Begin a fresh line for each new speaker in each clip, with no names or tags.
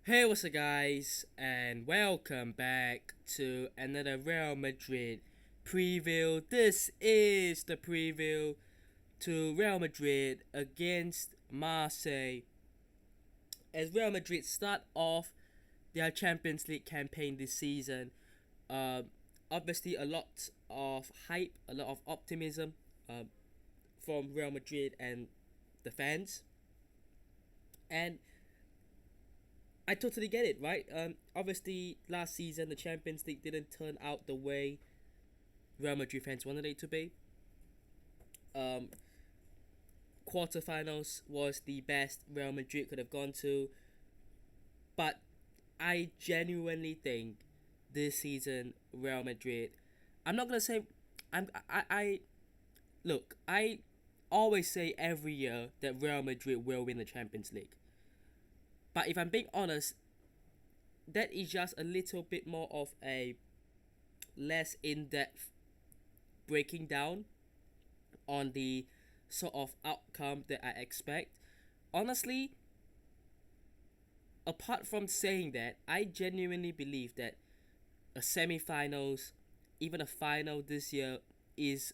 Hey, what's up, guys, and welcome back to another Real Madrid preview. This is the preview to Real Madrid against Marseille as Real Madrid start off their Champions League campaign this season. Uh, Obviously, a lot of hype, a lot of optimism from Real Madrid and the fans, and I totally get it, right? Obviously, last season the Champions League didn't turn out the way Real Madrid fans wanted it to be. Um, Quarterfinals was the best Real Madrid could have gone to, but I genuinely think this season Real Madrid. I'm not gonna say, I look. I always say every year that Real Madrid will win the Champions League, but if I'm being honest, that is just a little bit more of a less in-depth breaking down on the sort of outcome that I expect. Honestly, apart from saying that, I genuinely believe that a semi-finals, even a final this year, is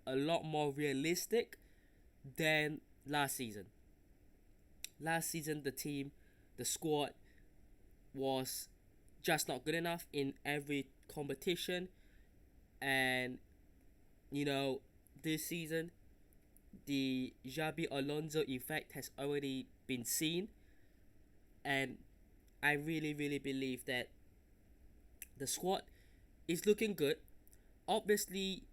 a lot more realistic than last season. Last season, the squad was just not good enough in every competition, and you know, this season the Xabi Alonso effect has already been seen, and I really believe that the squad is looking good. Obviously,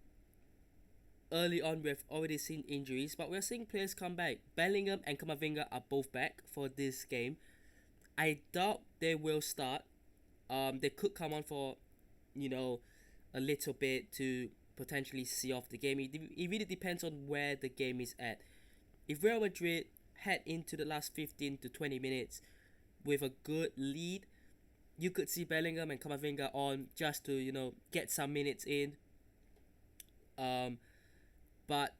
early on we've already seen injuries, but we're seeing players come back. Bellingham and Camavinga are both back for this game. I doubt they will start. They could come on for, you know, a little bit to potentially see off the game. It really depends on where the game is at. If Real Madrid head into the last 15 to 20 minutes with a good lead, you could see Bellingham and Camavinga on just to, get some minutes in. Um, but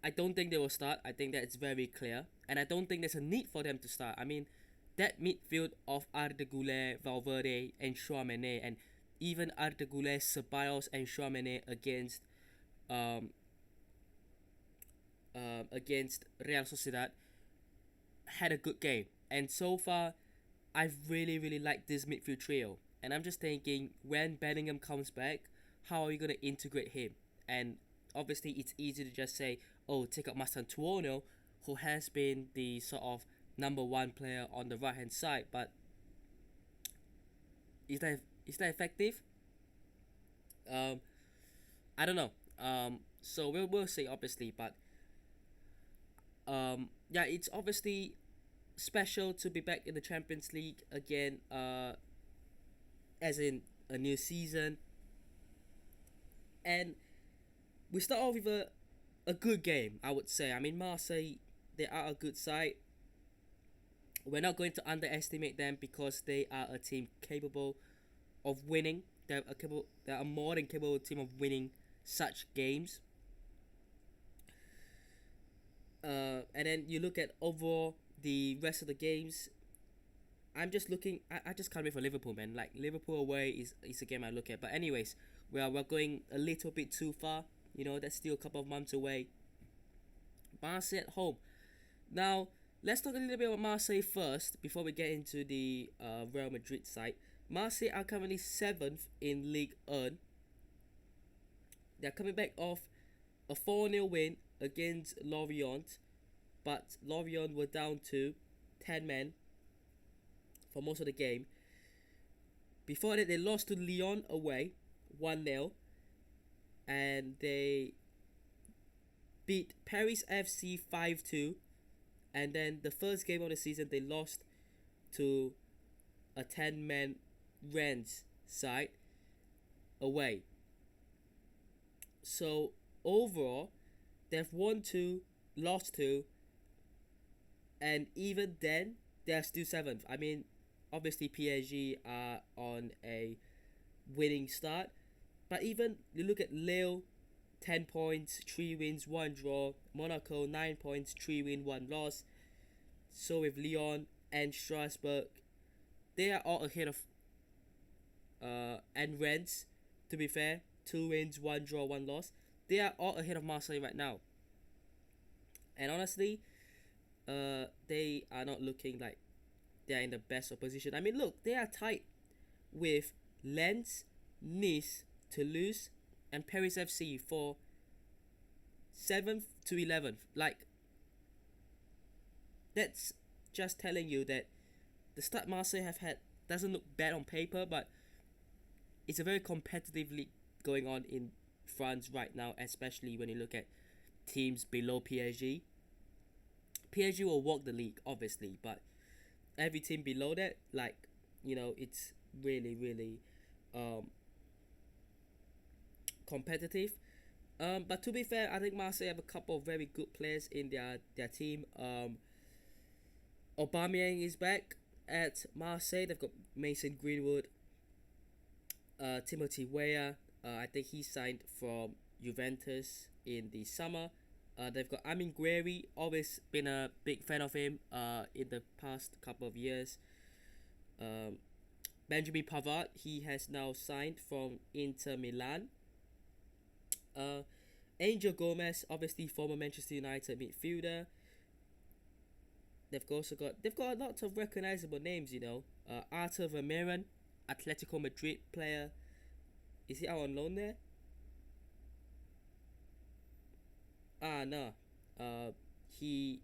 I don't think they will start. I think that it's very clear. And I don't think there's a need for them to start. I mean, that midfield of Arda Güler, Valverde, and Chouameni, and even Arda Güler, Ceballos, and Chouameni um, against Real Sociedad had a good game. And so far, I've really liked this midfield trio. And I'm just thinking, when Bellingham comes back, how are you going to integrate him? And obviously, it's easy to just say, oh, take up Mastantuono, who has been the sort of number one player on the right hand side. But is that effective? Um, I don't know. So we'll see, obviously. But yeah, it's obviously special to be back in the Champions League again. As in a new season, and we start off with a good game, I would say. I mean, Marseille, they are a good side. We're not going to underestimate them because they are a team capable of winning. They're a more than capable team of winning such games. And then you look at overall the rest of the games. I'm just looking. I just can't wait for Liverpool, man. Like, Liverpool away is a game I look at. But anyways, we're going a little bit too far. That's still a couple of months away. Marseille at home. Now, let's talk a little bit about Marseille first before we get into the Real Madrid side. Marseille are currently 7th in Ligue 1. They're coming back off a 4-0 win against Lorient, but Lorient were down to 10 men for most of the game. Before that, they lost to Lyon away 1-0, and they beat Paris FC 5-2. And then the first game of the season, they lost to a 10-man Rennes side away. So overall, they've won 2, lost 2, and even then, they're still 7th. I mean, obviously PSG are on a winning start, but even you look at Lille, 10 points, 3 wins, 1 draw. Monaco, 9 points, 3 win, 1 loss. So with Lyon, and Strasbourg, they are all ahead of and Rennes, to be fair, 2 wins, 1 draw, 1 loss. They are all ahead of Marseille right now. And honestly, they are not looking like they are in the best of position. I mean, look, they are tied with Lens, Nice, Toulouse, and Paris FC for 7th to 11th. Like, that's just telling you that the start Marseille have had doesn't look bad on paper, but it's a very competitive league going on in France right now, especially when you look at teams below PSG. PSG will walk the league, obviously, but every team below that, like, it's really, really competitive. But to be fair, I think Marseille have a couple of very good players in their team. Aubameyang is back at Marseille. They've got Mason Greenwood, Timothy Weah. I think he signed from Juventus in the summer. They've got Amin Gueri. Always been a big fan of him in the past couple of years. Benjamin Pavard, he has now signed from Inter Milan. Angel Gomez, obviously former Manchester United midfielder. They've got lots of recognizable names, Arthur Vermeeren, Atletico Madrid player. Is he out on loan there? No. He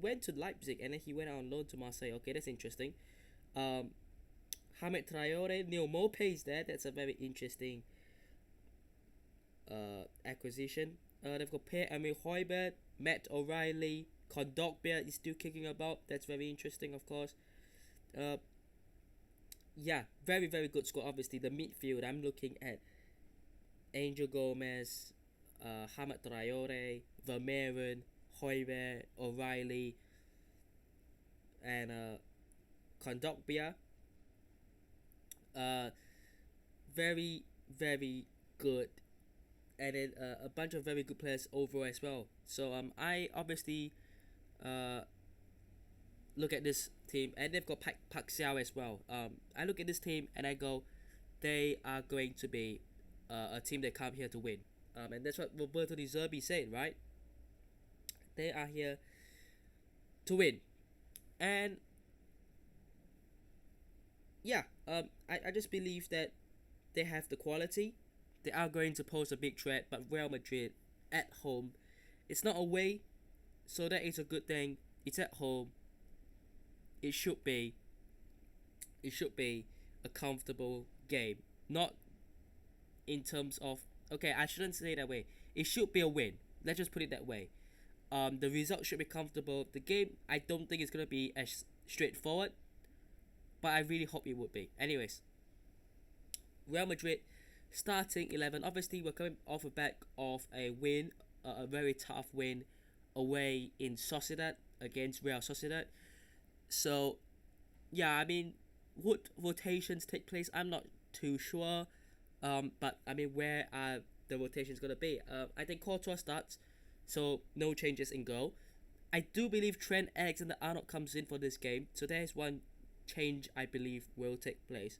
went to Leipzig and then he went out on loan to Marseille. Okay, that's interesting. Hamed Traore, Neil Maupay is there. That's a very interesting acquisition. They've got Pierre-Emile Højbjerg, Matt O'Reilly, Kondogbia is still kicking about. That's very interesting, of course. Yeah, very, very good squad. Obviously, the midfield, I'm looking at Angel Gomez, Hamed Traore, Vermeeren, Højbjerg, O'Reilly, and Kondogbia. Very, very good. And then a bunch of very good players overall as well. So I obviously look at this team, and they've got Park Xiao as well. I look at this team and I go, they are going to be a team that come here to win. And that's what Roberto De Zerbi said, right? They are here to win. And yeah, I just believe that they have the quality. They are going to pose a big threat, but Real Madrid at home, it's not away, so that is a good thing. It's at home. It should be a comfortable game. Not in terms of, okay, I shouldn't say it that way. It should be a win. Let's just put it that way. The result should be comfortable. The game, I don't think it's gonna be as straightforward, but I really hope it would be. Anyways, Real Madrid starting 11. Obviously, we're coming off the back of a win, a very tough win away in Sociedad against Real Sociedad. So, yeah, I mean, would rotations take place? I'm not too sure. But I mean, where are the rotations gonna be? I think Courtois starts, so no changes in goal. I do believe Trent Alexander-Arnold comes in for this game, so there is one change I believe will take place.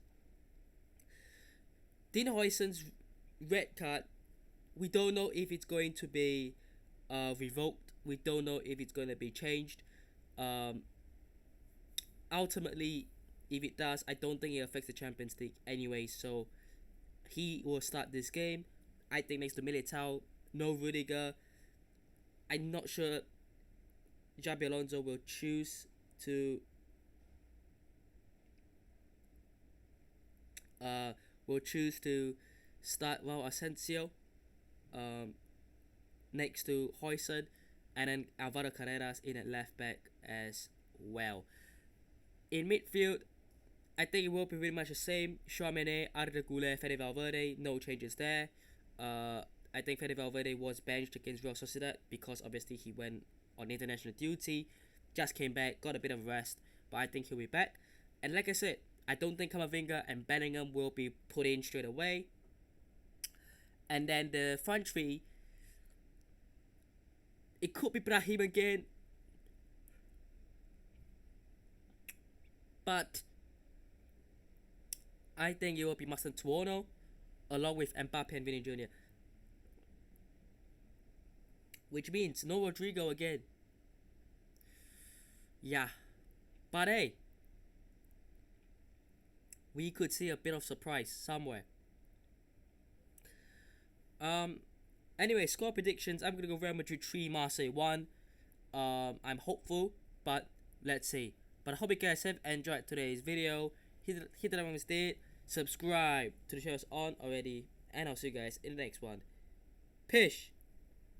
Dean Huijsen's red card, we don't know if it's going to be revoked. We don't know if it's going to be changed. Ultimately, if it does, I don't think it affects the Champions League anyway. So he will start this game. I think next to Militao, no Rudiger. I'm not sure Xabi Alonso will choose to start Raul Asensio next to Huijsen, and then Alvaro Carreras in at left back as well. In midfield, I think it will be pretty much the same. Tchouaméni, Arda Güler, Fede Valverde, no changes there. I think Fede Valverde was benched against Real Sociedad because obviously he went on international duty, just came back, got a bit of rest, but I think he'll be back. And like I said, I don't think Camavinga and Bellingham will be put in straight away. And then the front three, it could be Brahim again. but I think it will be Marseille Tuono, along with Mbappe and Vinny Jr. Which means no Rodrigo again. Yeah, but hey, we could see a bit of surprise somewhere. Anyway, score predictions. I'm gonna go Real Madrid 3, Marseille 1. I'm hopeful, but let's see. But I hope you guys have enjoyed today's video. Hit the like button, subscribe to the channel on already, and I'll see you guys in the next one. Peace.